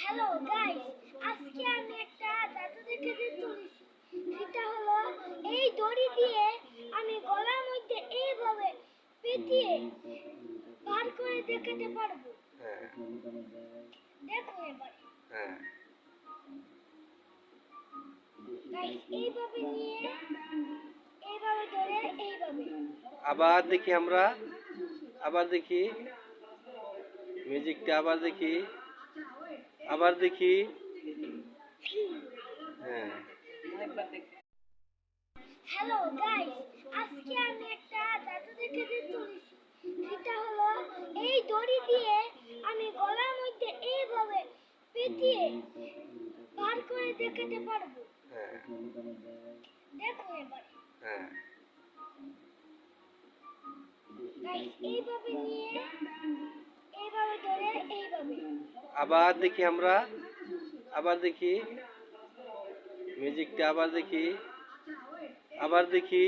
Hello guys, আজকে আমি একটা জাদু দেখাতে চলেছি। সেটা হলো এই দড়ি দিয়ে আমি গলার মধ্যে এইভাবে পেঁচিয়ে বার করে দেখাতে পারবো। হ্যাঁ দেখো এবার হ্যাঁ গাইস, এইভাবে নিয়ে এইভাবে ধরে এইভাবে আবার দেখি আমরা, আবার দেখি মিউজিকটা, আবার দেখি, আবার দেখি। হ্যাঁ হ্যালো গাইস, আজকে আমি একটা জাদু দেখাতে চলেছি। সেটা হলো এই দড়ি দিয়ে আমি গলার মধ্যে এইভাবে পেঁচিয়ে বার করে দেখাতে পারবো। হ্যাঁ দেখো এবার হ্যাঁ গাইস, এইভাবে নিয়ে এইভাবে ধরে এইভাবে আবার দেখি আমরা, আবার দেখি মিউজিকটা, আবার দেখি, আবার দেখি।